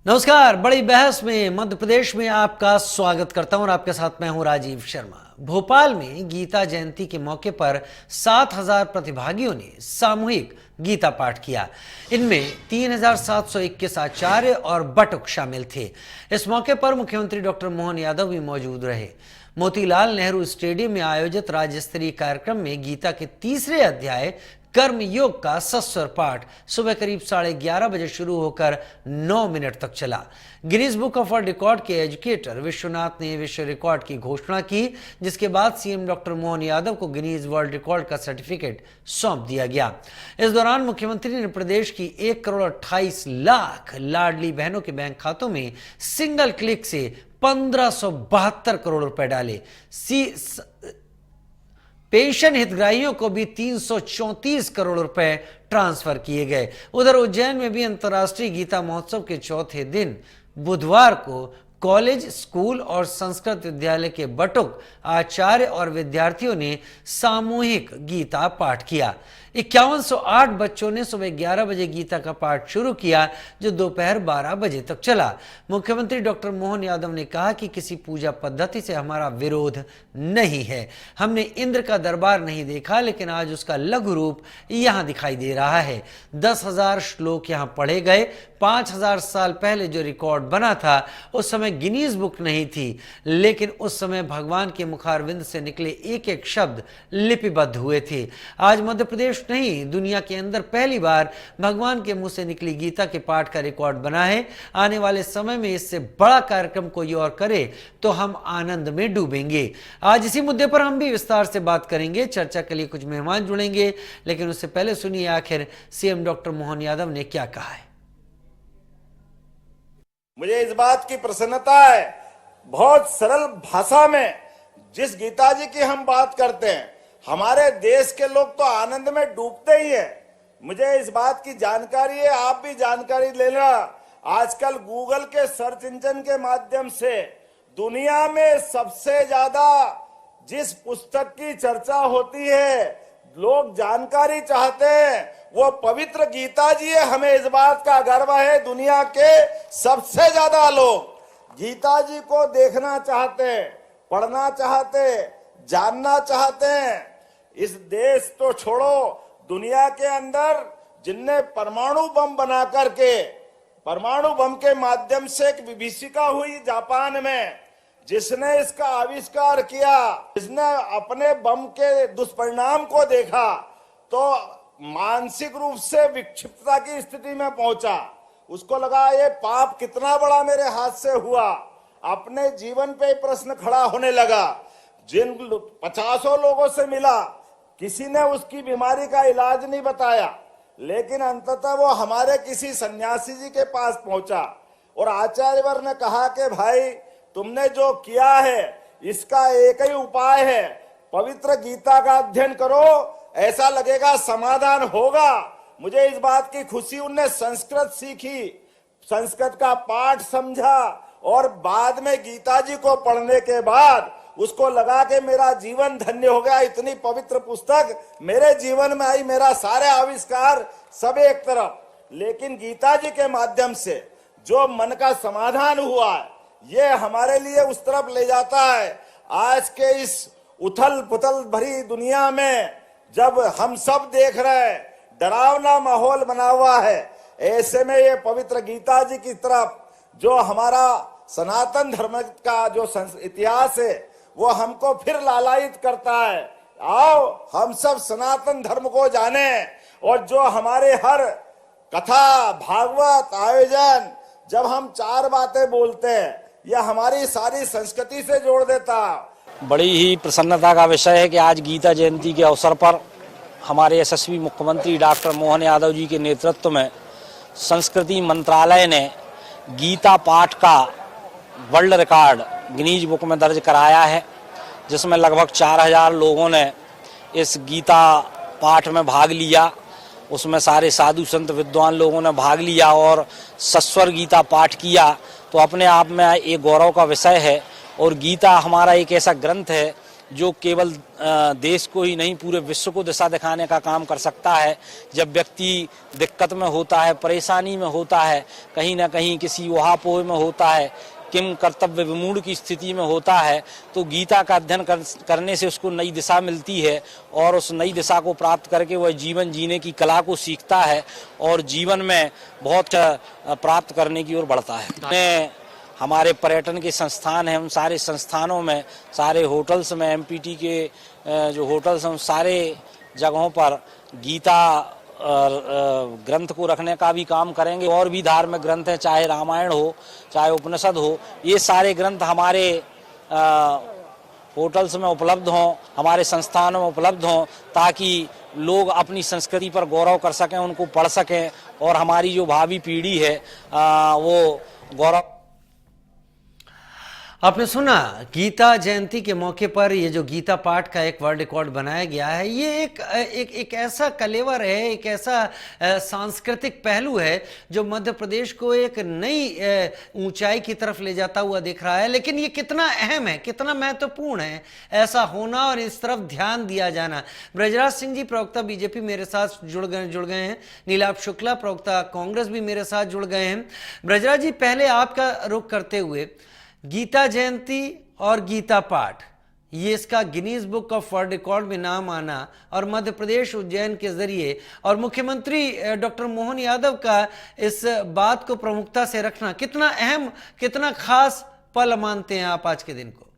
नमस्कार। बड़ी बहस में मध्य प्रदेश में आपका स्वागत करता हूं और आपके साथ मैं हूं राजीव शर्मा। भोपाल में गीता जयंती के मौके पर 7,000 प्रतिभागियों ने सामूहिक गीता पाठ किया। इनमें 3,721 आचार्य और बटुक शामिल थे। इस मौके पर मुख्यमंत्री डॉक्टर मोहन यादव भी मौजूद रहे। मोतीलाल नेहरू स्टेडियम में आयोजित राज्य स्तरीय कार्यक्रम में गीता के तीसरे अध्याय कर्म योग का सस्वर पाठ सुबह करीब 11:30 बजे शुरू होकर 9 मिनट तक चला। Guinness book of world record के एजुकेटर विश्वनाथ ने विश्व रिकॉर्ड की घोषणा की, जिसके बाद सीएम डॉक्टर मोहन यादव को गिनीज वर्ल्ड रिकॉर्ड का सर्टिफिकेट सौंप दिया गया। इस दौरान मुख्यमंत्री ने प्रदेश की 1,28,00,000 लाडली बहनों के बैंक खातों में सिंगल क्लिक से 1,572 करोड़ रुपए डाले। पेंशन हितग्राहियों को भी 334 करोड़ रुपए ट्रांसफर किए गए। उधर उज्जैन में भी अंतर्राष्ट्रीय गीता महोत्सव के चौथे दिन बुधवार को कॉलेज, स्कूल और संस्कृत विद्यालय के बटुक, आचार्य और विद्यार्थियों ने सामूहिक गीता पाठ किया। 5108 बच्चों ने सुबह 11 बजे गीता का पाठ शुरू किया, जो दोपहर 12 बजे तक चला। मुख्यमंत्री डॉक्टर मोहन यादव ने कहा कि किसी पूजा पद्धति से हमारा विरोध नहीं है। हमने इंद्र का दरबार नहीं देखा, लेकिन आज उसका लघु रूप यहाँ दिखाई दे रहा है। 10,000 श्लोक यहाँ पढ़े गए। 5,000 साल पहले जो रिकॉर्ड बना था उस समय गिनीज बुक नहीं थी, लेकिन उस समय भगवान के मुखारविंद से निकले एक एक शब्द लिपिबद्ध हुए थे। आज मध्य प्रदेश नहीं, दुनिया के अंदर पहली बार भगवान के मुंह से निकली गीता के पाठ का रिकॉर्ड बना है। आने वाले समय में इससे बड़ा कार्यक्रम कोई और करे तो हम आनंद में डूबेंगे। आज इसी मुद्दे पर हम भी विस्तार से बात करेंगे। चर्चा के लिए कुछ मेहमान जुड़ेंगे, लेकिन उससे पहले सुनिए आखिर सीएम डॉक्टर मोहन यादव ने क्या कहा है। मुझे इस बात की प्रसन्नता है, बहुत सरल भाषा में जिस गीता जी की हम बात करते हैं, हमारे देश के लोग तो आनंद में डूबते ही हैं। मुझे इस बात की जानकारी है, आप भी जानकारी लेना। आजकल गूगल के सर्च इंजन के माध्यम से दुनिया में सबसे ज्यादा जिस पुस्तक की चर्चा होती है, लोग जानकारी चाहते हैं, वो पवित्र गीता जी है। हमें इस बात का गर्व है, दुनिया के सबसे ज्यादा लोग गीता जी को देखना चाहते हैं, पढ़ना चाहते हैं, जानना चाहते हैं। इस देश तो छोड़ो, दुनिया के अंदर जिनने परमाणु बम बना करके, परमाणु बम के माध्यम से एक विभीषिका हुई जापान में, जिसने इसका आविष्कार किया, जिसने अपने बम के दुष्परिणाम को देखा तो मानसिक रूप से विक्षिप्तता की स्थिति में पहुंचा। उसको लगा ये पाप कितना बड़ा मेरे हाथ से हुआ। अपने जीवन पे प्रश्न खड़ा होने लगा। जिन 50 लोगों से मिला, किसी ने उसकी बीमारी का इलाज नहीं बताया, लेकिन अंततः वो हमारे किसी सन्यासी जी के पास पहुंचा और आचार्यवर ने कहा कि भाई तुमने जो किया है इसका एक ही उपाय है, पवित्र गीता का अध्ययन करो, ऐसा लगेगा समाधान होगा। मुझे इस बात की खुशी, उनने संस्कृत सीखी, संस्कृत का पाठ समझा और बाद में गीता जी को पढ़ने के बाद उसको लगा कि मेरा जीवन धन्य हो गया। इतनी पवित्र पुस्तक मेरे जीवन में आई, मेरा सारे आविष्कार सब एक तरफ, लेकिन गीता जी के माध्यम से जो मन का समाधान हुआ है, ये हमारे लिए उस तरफ ले जाता है। आज के इस उथल पुथल भरी दुनिया में जब हम सब देख रहे हैं, डरावना माहौल बना हुआ है, ऐसे में ये पवित्र गीता जी की तरफ जो हमारा सनातन धर्म का जो इतिहास है, वो हमको फिर लालायित करता है। आओ हम सब सनातन धर्म को जाने, और जो हमारे हर कथा, भागवत आयोजन, जब हम 4 बातें बोलते हैं, यह हमारी सारी संस्कृति से जोड़ देता। बड़ी ही प्रसन्नता का विषय है कि आज गीता जयंती के अवसर पर हमारे यशस्वी मुख्यमंत्री डॉक्टर मोहन यादव जी के नेतृत्व में संस्कृति मंत्रालय ने गीता पाठ का वर्ल्ड रिकॉर्ड गिनीज बुक में दर्ज कराया है, जिसमें लगभग 4,000 लोगों ने इस गीता पाठ में भाग लिया। उसमें सारे साधु संत विद्वान लोगों ने भाग लिया और सस्वर गीता पाठ किया। तो अपने आप में एक गौरव का विषय है। और गीता हमारा एक ऐसा ग्रंथ है जो केवल देश को ही नहीं पूरे विश्व को दिशा दिखाने का काम कर सकता है। जब व्यक्ति दिक्कत में होता है, परेशानी में होता है, कहीं ना कहीं किसी उहापोह में होता है, किम कर्तव्य विमूढ़ की स्थिति में होता है, तो गीता का अध्ययन करने से उसको नई दिशा मिलती है और उस नई दिशा को प्राप्त करके वह जीवन जीने की कला को सीखता है और जीवन में बहुत प्राप्त करने की ओर बढ़ता है। हमारे पर्यटन के संस्थान हैं, उन सारे संस्थानों में, सारे होटल्स में, एमपीटी के जो होटल्स हैं, उन सारे जगहों पर गीता ग्रंथ को रखने का भी काम करेंगे। और भी धार्मिक ग्रंथ हैं, चाहे रामायण हो, चाहे उपनिषद हो, ये सारे ग्रंथ हमारे होटल्स में उपलब्ध हों, हमारे संस्थानों में उपलब्ध हों, ताकि लोग अपनी संस्कृति पर गौरव कर सकें, उनको पढ़ सकें और हमारी जो भावी पीढ़ी है वो गौरव। आपने सुना, गीता जयंती के मौके पर ये जो गीता पाठ का एक वर्ल्ड रिकॉर्ड बनाया गया है, ये एक ऐसा कलेवर है, एक ऐसा सांस्कृतिक पहलू है जो मध्य प्रदेश को एक नई ऊंचाई की तरफ ले जाता हुआ दिख रहा है। लेकिन ये कितना अहम है, कितना महत्वपूर्ण है ऐसा होना और इस तरफ ध्यान दिया जाना। ब्रजराज सिंह जी प्रवक्ता बीजेपी मेरे साथ जुड़ गए हैं, नीलाभ शुक्ला प्रवक्ता कांग्रेस भी मेरे साथ जुड़ गए हैं। ब्रजराज जी, पहले आपका रुख करते हुए, गीता जयंती और गीता पाठ, ये इसका Guinness book of world record में नाम आना और मध्य प्रदेश उज्जैन के जरिए और मुख्यमंत्री डॉक्टर मोहन यादव का इस बात को प्रमुखता से रखना, कितना अहम, कितना खास पल मानते हैं आप आज के दिन को?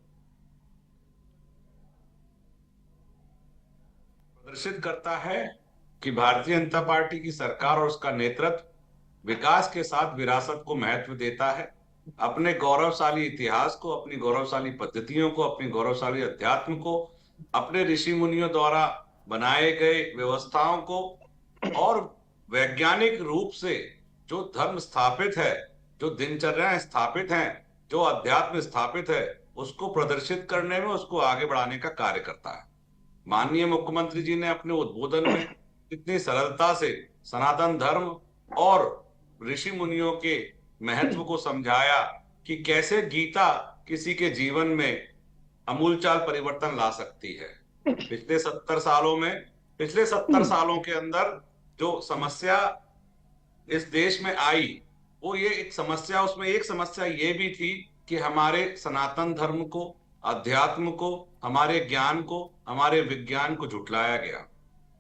प्रदर्शित करता है कि भारतीय जनता पार्टी की सरकार और उसका नेतृत्व विकास के साथ विरासत को महत्व देता है। अपने गौरवशाली इतिहास को, अपनी गौरवशाली पद्धतियों को, अपनी गौरवशाली अध्यात्म को, अपने ऋषि मुनियों द्वारा बनाए गए व्यवस्थाओं को और वैज्ञानिक रूप से जो धर्म स्थापित है, जो दिनचर्या स्थापित हैं, जो अध्यात्म स्थापित है, उसको प्रदर्शित करने में, उसको आगे बढ़ाने का कार्य करता है। माननीय मुख्यमंत्री जी ने अपने उद्बोधन में इतनी सरलता से सनातन धर्म और ऋषि मुनियों के महत्व को समझाया कि कैसे गीता किसी के जीवन में अमूलचाल परिवर्तन ला सकती है। पिछले 70 सालों के अंदर जो समस्या इस देश में आई, वो ये एक समस्या ये भी थी कि हमारे सनातन धर्म को, अध्यात्म को, हमारे ज्ञान को, हमारे विज्ञान को झुठलाया गया।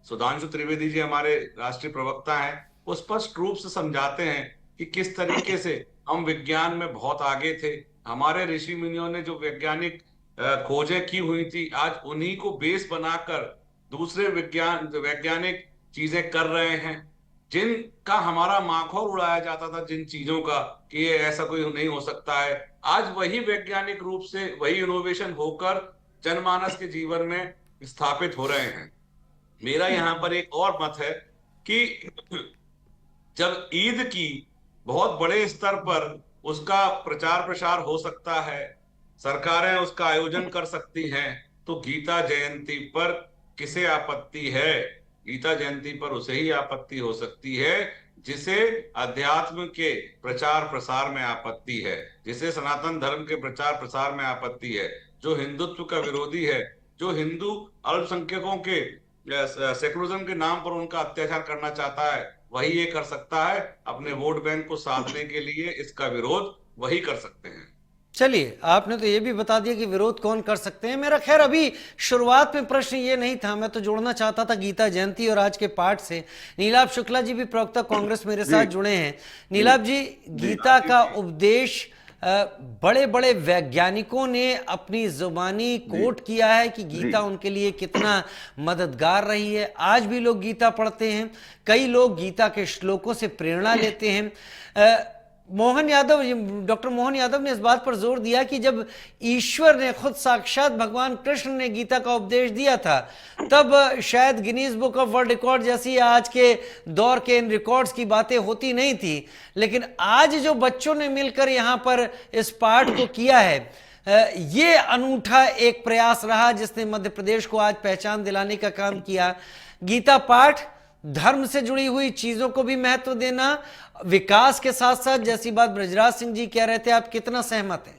सुधांशु त्रिवेदी जी हमारे राष्ट्रीय प्रवक्ता हैं, वो स्पष्ट रूप से समझाते हैं कि किस तरीके से हम विज्ञान में बहुत आगे थे। हमारे ऋषि मुनियों ने जो वैज्ञानिक खोजें की हुई थी, आज उन्हीं को बेस बनाकर दूसरे वैज्ञानिक चीजें कर रहे हैं, जिनका हमारा माखौल उड़ाया जाता था, जिन चीजों का कि ये ऐसा कोई नहीं हो सकता है, आज वही वैज्ञानिक रूप से, वही इनोवेशन होकर जनमानस के जीवन में स्थापित हो रहे हैं। मेरा यहाँ पर एक और मत है कि जब ईद की बहुत बड़े स्तर पर उसका प्रचार प्रसार हो सकता है, सरकारें उसका आयोजन कर सकती हैं, तो गीता जयंती पर किसे आपत्ति है? गीता जयंती पर उसे ही आपत्ति हो सकती है जिसे अध्यात्म के प्रचार प्रसार में आपत्ति है, जिसे सनातन धर्म के प्रचार प्रसार में आपत्ति है, जो हिंदुत्व का विरोधी है, जो हिंदू अल्पसंख्यकों के सेकुलरिज्म के नाम पर उनका अत्याचार करना चाहता है, वही ये कर सकता है। अपने वोट बैंक को साधने के लिए इसका विरोध वही कर सकते हैं। चलिए, आपने तो ये भी बता दिया कि विरोध कौन कर सकते हैं। मेरा खैर अभी शुरुआत में प्रश्न ये नहीं था, मैं तो जोड़ना चाहता था गीता जयंती और आज के पाठ से। नीलाभ शुक्ला जी भी प्रवक्ता कांग्रेस मेरे साथ जुड़े हैं। नीलाभ जी, गीता का उपदेश बड़े बड़े वैज्ञानिकों ने अपनी जुबानी कोट किया है कि गीता उनके लिए कितना मददगार रही है। आज भी लोग गीता पढ़ते हैं, कई लोग गीता के श्लोकों से प्रेरणा लेते हैं। डॉक्टर मोहन यादव ने इस बात पर जोर दिया कि जब ईश्वर ने खुद साक्षात भगवान कृष्ण ने गीता का उपदेश दिया था, तब शायद Guinness book of world record जैसी आज के दौर के इन रिकॉर्ड्स की बातें होती नहीं थी। लेकिन आज जो बच्चों ने मिलकर यहाँ पर इस पाठ को किया है, ये अनूठा एक प्रयास रहा जिसने मध्य प्रदेश को आज पहचान दिलाने का काम किया। गीता पाठ धर्म से जुड़ी हुई चीजों को भी महत्व देना, विकास के साथ साथ, जैसी बात ब्रजराज सिंह जी कह रहे थे, आप कितना सहमत हैं?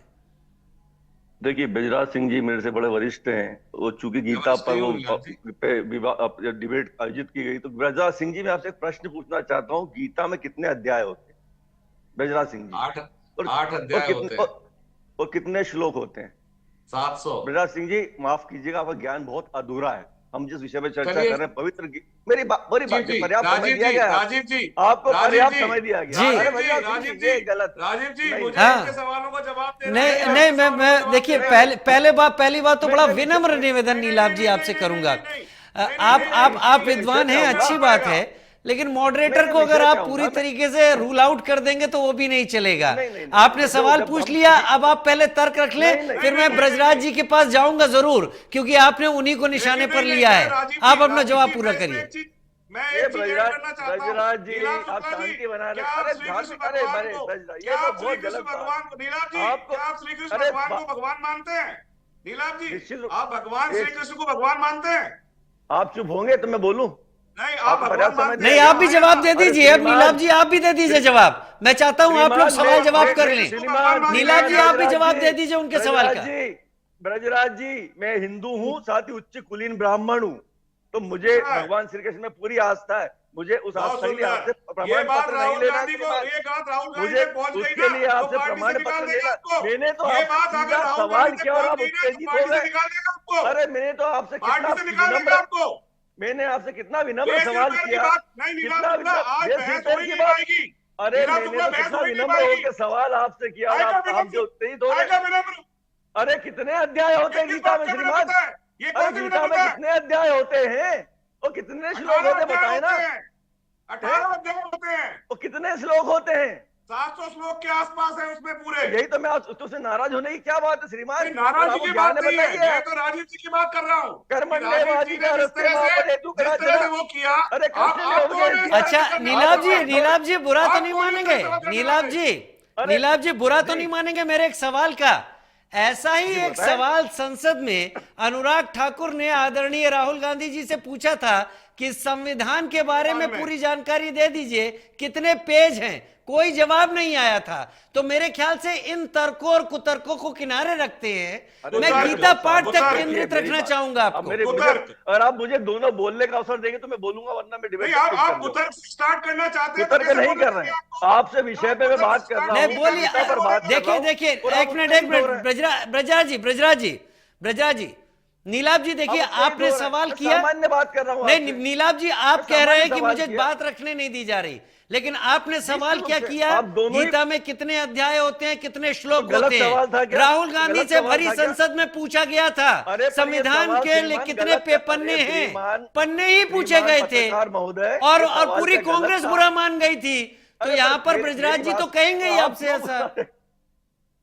देखिए, बृजराज सिंह जी मेरे से बड़े वरिष्ठ हैं। वो चूंकि गीता वरिष्ठ पर ही वो हूँ नीलाभ जी। पे डिबेट आयोजित की गई, तो बृजराज सिंह जी, मैं आपसे एक प्रश्न पूछना चाहता हूँ, गीता में कितने अध्याय होते हैं बृजराज सिंह जी? 8 और 8 अध्याय होते हैं। और कितने श्लोक होते हैं? 700। बृजराज सिंह जी, माफ कीजिएगा, आपका ज्ञान बहुत अधूरा है। हम जिस विषय पे चर्चा चलिए। कर रहे हैं, पवित्र मेरी बात जी पर्याप्त समय राजीव दिया जी, गया है राजीव जी, आपको, राजीव पर्याप्त जी, समय दिया गया। जी। अरे राजीव जी, भैया, राजीव ये जी, गलत। राजीव जी, नहीं, मुझे हाँ। इनके सवालों का जवाब देना नहीं है। नहीं, आपके सवालों का मैं जवाब देखिए, देना है। पहले बात तो बड़ा विनम्र निवेदन नीलाभ जी आपसे करूंगा। आप विद्वान हैं, अच्छी बात है, लेकिन मॉडरेटर को अगर आप पूरी तरीके से रूल आउट कर देंगे तो वो भी नहीं चलेगा। आपने सवाल पूछ लिया, अब आप पहले तर्क रख लें, फिर मैं ब्रजराज जी के पास जाऊंगा जरूर, क्योंकि आपने उन्हीं को निशाने पर लिया है। आप अपना जवाब पूरा करिए। मैं ये एक चीज ऐड करना चाहता हूँ। ब्रजराज जी, नीलाभ आप शुक्ला जी, शांति बना रहे। क्या आप अरे श्री कृष्ण अरे भगवान को, ब्रजराज, क्या ये तो आप श्री बहुत कृष्ण गलत बात। भगवान को, नीलाभ जी, आपको- क्या आप श्री कृष्ण अरे भगवान को भगवान मानते हैं? नीलाभ जी, निश्चित रूप- आप भगवान श्री एक- कृष्ण को भगवान मानते हैं? आप चुप होंगे तो मैं बोलूं? नहीं, आप आप भगवान पर्याप्त समय मानते नहीं, हैं? आप भी जवाब दे अरे दीजिए। अब श्रीमान- नीलाभ जी आप भी दे दीजिए जवाब। मैं चाहता हूं आप लोग सवाल जवाब कर लें। नीलाभ जी, आप भी जवाब दे दीजिए उनके सवाल का। ब्रजराज जी, मैं हिंदू हूँ, साथ ही उच्च कुलीन ब्राह्मण हूँ, तो मुझे भगवान श्री कृष्ण में पूरी आस्था है। मुझे उस बहुत आस्था के लिए आपसे सुंदर। ये प्रमाण बात पत्र नहीं राहुल लेना गांधी को, श्रीमान। ये बात राहुल गांधी मुझे तक पहुंच गई उसके लिए ना, तो आपसे पार्टी से प्रमाण निकाल पत्र देगा लेना। आपको। मैंने तो ये आपसे बात अगर सीधा राहुल सवाल गांधी तक किया और आप पहुंच गई ना, उत्तेजित तो हो पार्टी से गए। निकाल देगा आपको। अरे मैंने तो आपसे पार्टी से निकाल देगा विनम्र आपको। मैंने आपसे कितना विनम्र देश सवाल हित की किया। बात नहीं, नीलाभ शुक्ला, आज देश बहस हित हो की ही नहीं बात। पाएगी। अरे नीलाभ मैंने शुक्ला, तो बहस कितना हो ही नहीं विनम्र पाएगी। होकर सवाल आपसे किया और आएगा आप जो विनम्र, उत्तेजित हो आएगा रहे। विनम्र। अरे कितने अध्याय होते हैं किस गीता बात में का श्रीमान? विनम्रता है? ये अरे कौन सी गीता में विनम्रता है? कितने अध्याय होते हैं और कितने श्लोक 18 होते हैं, अध्याय बताए ना? होते हैं। 18 अध्याय होते हैं। और कितने श्लोक होते हैं? 700 श्लोक के आसपास है उसमें पूरे। यही तो मैं तुझसे नाराज होने की क्या बात है श्रीमान? नहीं, नाराजगी की बात नहीं है, बताइए। मैं तो राजीव जी की बात कर रहा हूँ। कर्मण्येवाधिकारस्ते जिस तरह से वो किया, अरे आप तो नहीं अच्छा करना। नीलाभ जी बुरा तो आप नहीं कौन मानेंगे? सा सवाल करने नीलाभ वाले? जी, नीलाभ जी बुरा तो नहीं मानेंगे मेरे एक सवाल का? ऐसा ही एक बताएं। सवाल संसद में अनुराग ठाकुर ने आदरणीय राहुल गांधी जी से पूछा था कि संविधान के बारे में पूरी जानकारी दे दीजिए, कितने पेज हैं? कोई जवाब नहीं आया था। तो मेरे ख्याल से इन तर्कों और कुतर्कों को किनारे रखते हैं। मैं गीता पाठ तक केंद्रित रखना चाहूंगा आपको। अगर आप मुझे दोनों बोलने का अवसर देंगे तो मैं बोलूंगा, वरना मैं डिबेट आप कुतर्क स्टार्ट करना चाहते हैं? कुतर्क नहीं कर रहे हैं। आपसे विषय पे मैं बात कर रहा हूँ। नहीं बोलिए। देखिए एक मिनट ब्रजराज जी, नीलाभ जी, देखिए आपने सवाल किया। सामान्य बात कर रहा हूँ। नहीं नीलाभ जी, आप कह रहे हैं कि मुझे बात रखने नहीं दी जा रही, लेकिन आपने सवाल क्या किया? गीता में कितने अध्याय होते हैं, कितने श्लोक होते हैं? राहुल गांधी से भरी संसद में पूछा गया था संविधान के लिए कितने पन्ने हैं, पन्ने ही पूछे गए थे, और पूरी कांग्रेस बुरा मान गई थी। तो यहाँ पर ब्रजराज जी तो कहेंगे ही आपसे ऐसा।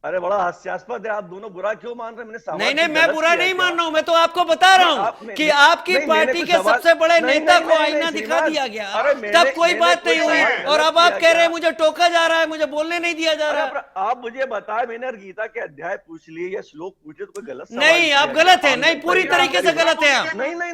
अरे बड़ा हास्यास्पद है, आप दोनों बुरा क्यों मान रहे हैं? मैंने नहीं, मैं बुरा नहीं मान रहा हूं, मैं तो आपको बता रहा हूं कि आपकी पार्टी के सबसे बड़े नेता को आईना दिखा दिया गया, तब कोई बात नहीं हुई, और अब आप कह रहे हैं मुझे टोका जा रहा है, मुझे बोलने नहीं दिया जा रहा। आप मुझे बताए, मैंने गीता के अध्याय पूछ लिए या श्लोक पूछे तो कोई गलत नहीं, आप गलत है। नहीं, पूरी तरीके से गलत है आप।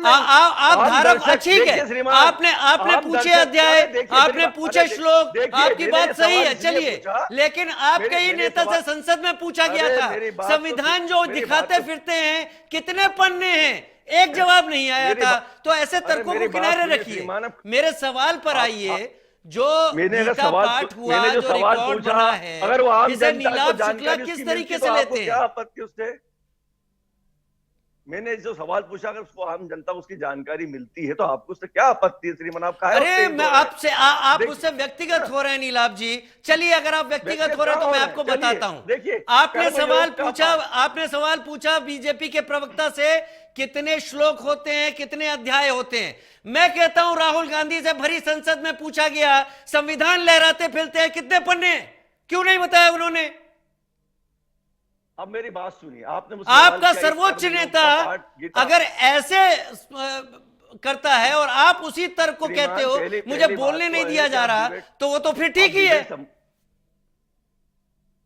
आप धारा ठीक है, आपने पूछे अध्याय, आपने पूछे श्लोक, आपकी बात सही है, चलिए, लेकिन आपके ही नेता से संसद में पूछा गया था संविधान जो दिखाते फिरते हैं कितने पन्ने हैं, एक जवाब नहीं आया था। तो ऐसे तर्कों को किनारे रखिए, मेरे सवाल पर आइए। जो गीता पाठ हुआ, जो रिकॉर्ड बना है, इसे नीलाभ शुक्ला किस तरीके से लेते हैं? आपत्ति उससे? मैंने जो सवाल पूछा, अगर उसको आम जनता को उसकी जानकारी मिलती है तो आपको उससे क्या आपत्ति है श्रीमान? आप अरे मैं आपसे आप उससे व्यक्तिगत हो रहे हैं नीलाभ जी। चलिए, अगर आप व्यक्तिगत हो रहे हैं तो मैं आपको बताता हूं। देखिए, आपने सवाल पूछा बीजेपी के प्रवक्ता से, कितने श्लोक होते हैं, कितने अध्याय होते हैं? मैं कहता हूं राहुल गांधी से भरी संसद में पूछा गया, संविधान लहराते फिरते हैं, कितने पन्ने? क्यों नहीं बताया उन्होंने? अब मेरी बात सुनिए, आपने आपका सर्वोच्च नेता अगर ऐसे करता है और आप उसी तर्क को कहते हो मुझे बोलने नहीं दिया जा रहा, तो वो तो फिर ठीक ही है।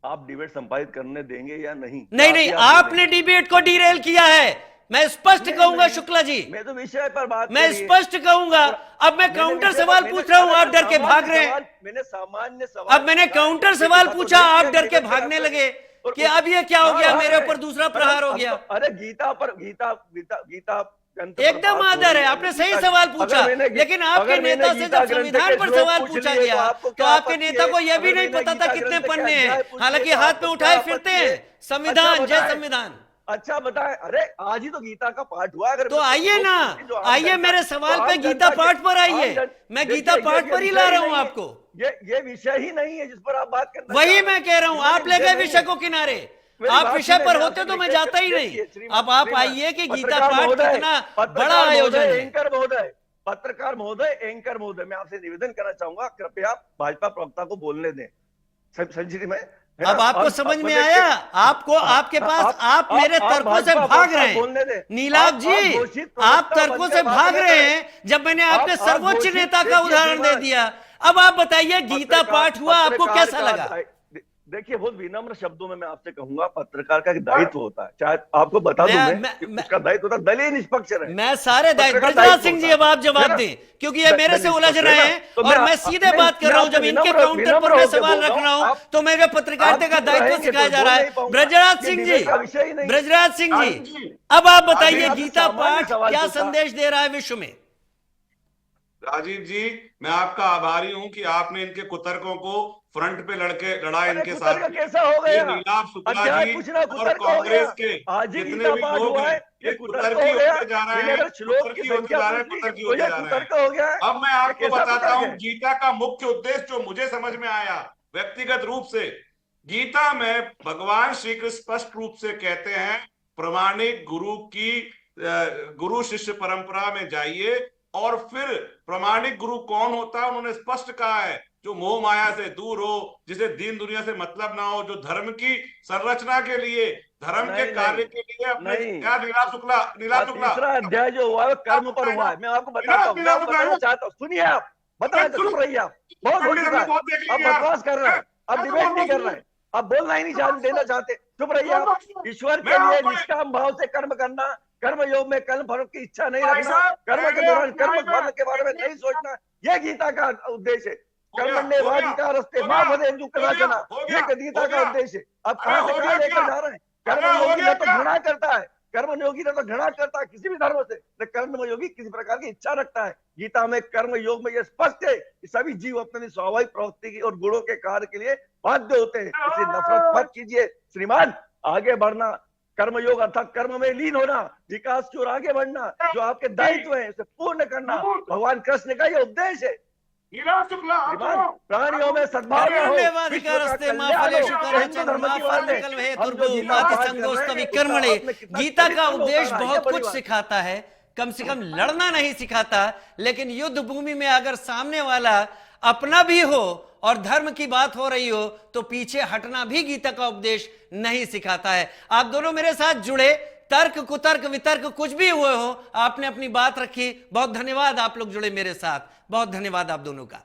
आप डिबेट संपादित करने देंगे या नहीं? नहीं, आपने डिबेट को डिरेल किया है। मैं स्पष्ट कहूंगा शुक्ला जी, मैं तो विषय पर बात, मैं स्पष्ट कहूंगा। अब मैं काउंटर सवाल पूछ रहा हूं, आप डर के भाग रहे हैं। मैंने सामान्य सवाल, अब मैंने काउंटर सवाल पूछा, आप डर के भागने लगे। कि अब ये क्या हो गया, मेरे ऊपर दूसरा प्रहार हो गया। अरे गीता पर गीता एकदम आदर है, आपने सही सवाल पूछा, लेकिन आपके नेता से जब संविधान पर सवाल पूछा गया तो आपके नेता को यह भी नहीं पता था कितने पन्ने हैं, हालांकि हाथ में उठाए फिरते हैं संविधान, जय संविधान। अच्छा बताएं, अरे आज ही तो गीता का पाठ हुआ, अगर तो आइए ना, आइए मेरे सवाल पे गीता पाठ पर आइए, मैं गीता पाठ पर ही ला रहा हूं आपको। ये विषय ही नहीं है जिस पर आप बात करना, वही मैं कह रहा हूं, आप ले गए विषय को किनारे, आप विषय पर होते तो मैं जाता ही नहीं। अब आप आइए कि गीता पाठ कितना बड़ा आयोजन है। एंकर महोदय, पत्रकार महोदय, एंकर महोदय, मैं आपसे निवेदन करना चाहूंगा, कृपया भाजपा प्रवक्ता को बोलने दें। संचित में अब आपको समझ में आया, आपको आपके पास आप मेरे तर्कों से भाग रहे हैं नीलाभ जी, आप तर्कों से भाग रहे हैं जब मैंने आपके सर्वोच्च नेता का उदाहरण दे दिया। अब आप बताइए गीता पाठ हुआ, आपको कैसा लगा? देखिए, बहुत विनम्र शब्दों में मैं आपसे कहूंगा, पत्रकार का एक दायित्व होता है, चाहे आपको बता दूं मैं उसका दायित्व होता है दलीय निष्पक्ष रहे। मैं सारे दायित्व, ब्रजराज सिंह जी अब आप जवाब दें, क्योंकि ये मेरे से उलझ रहे हैं और मैं सीधे बात कर रहा हूं। जब इनके काउंटर पर मैं सवाल रख रहा हूं तो मेरे पत्रकारिता का दायित्व सिखाया जा रहा है। ब्रजराज सिंह जी, ब्रजराज सिंह जी, अब आप बताइए गीता पाठ क्या संदेश दे रहा है विश्व में? राजीव जी, मैं आपका आभारी हूं कि आपने इनके कुतर्कों को फ्रंट पे लड़ा इनके साथ। कैसा हो गया? नीलाभ शुक्ला जी और कांग्रेस के जितने भी लोग हैं, ये कुतर्की होते जा रहे हैं, कुतर्की होते जा रहे हैं, कुतर्की होते जा रहे हैं। अब मैं आपको बताता हूँ गीता का मुख्य उद्देश्य जो मुझे समझ में आया व्यक्तिगत रूप से। गीता में भगवान श्री कृष्ण स्पष्ट रूप से कहते हैं, प्रमाणिक गुरु शिष्य परंपरा में जाइए, और फिर प्रमाणिक गुरु कौन होता है उन्होंने स्पष्ट कहा है, जो मोह माया से दूर हो, जिसे दीन दुनिया से मतलब ना हो, जो धर्म की संरचना के लिए, धर्म के कार्य के लिए अपने क्या नीलाभ शुक्ला तीसरा अध्याय जो हुआ है कर्म पर हुआ है। मैं आपको बताता हूँ, सुनिए, आप बताए तो चुप रहिए, आप बहुत हो चुका है, अब बकवास कर रहे हैं, अब डिबेट नहीं कर रहे हैं, अब बोलना ही नहीं देना चाहते, चुप रहिए आप। ईश्वर के लिए निष्काम भाव से कर्म करना, कर्म योग में कर्म फल की इच्छा नहीं रखना, कर्म के दौरान कर्म फल के बारे में नहीं सोचना, यह गीता का उद्देश्य है। कर्मण्येवाधिकारस्ते मा फलेषु कदाचन, ये गीता का उद्देश्य है। अब कहां से कहां लेकर जा रहे हैं? कर्मयोगी ने तो घृणा करता है, कर्मयोगी ने तो घृणा करता है किसी भी धर्म से, तो कर्मयोगी किसी प्रकार की इच्छा रखता है। गीता में कर्म योग में यह स्पष्ट है कि सभी जीव अपने स्वाभाविक प्रवृत्ति की और गुणों के कार्य के लिए बाध्य होते हैं। इसे नफरत मत कीजिए श्रीमान, आगे बढ़ना, कर्मयोग अर्थात कर्म में लीन होना, विकास की ओर आगे बढ़ना, जो आपके दायित्व है उसे पूर्ण करना भगवान कृष्ण का यह उद्देश्य है। प्राणियों में सद्भाव हो, गीता का उद्देश्य बहुत कुछ सिखाता है, कम से कम लड़ना नहीं सिखाता, लेकिन युद्ध भूमि में अगर सामने वाला अपना भी हो और धर्म की बात हो रही हो तो पीछे हटना भी गीता का उपदेश नहीं सिखाता है। आप दोनों मेरे साथ जुड़े, तर्क कुतर्क वितर्क कुछ भी हुए हो, आपने अपनी बात रखी, बहुत धन्यवाद। आप लोग जुड़े मेरे साथ, बहुत धन्यवाद आप दोनों का।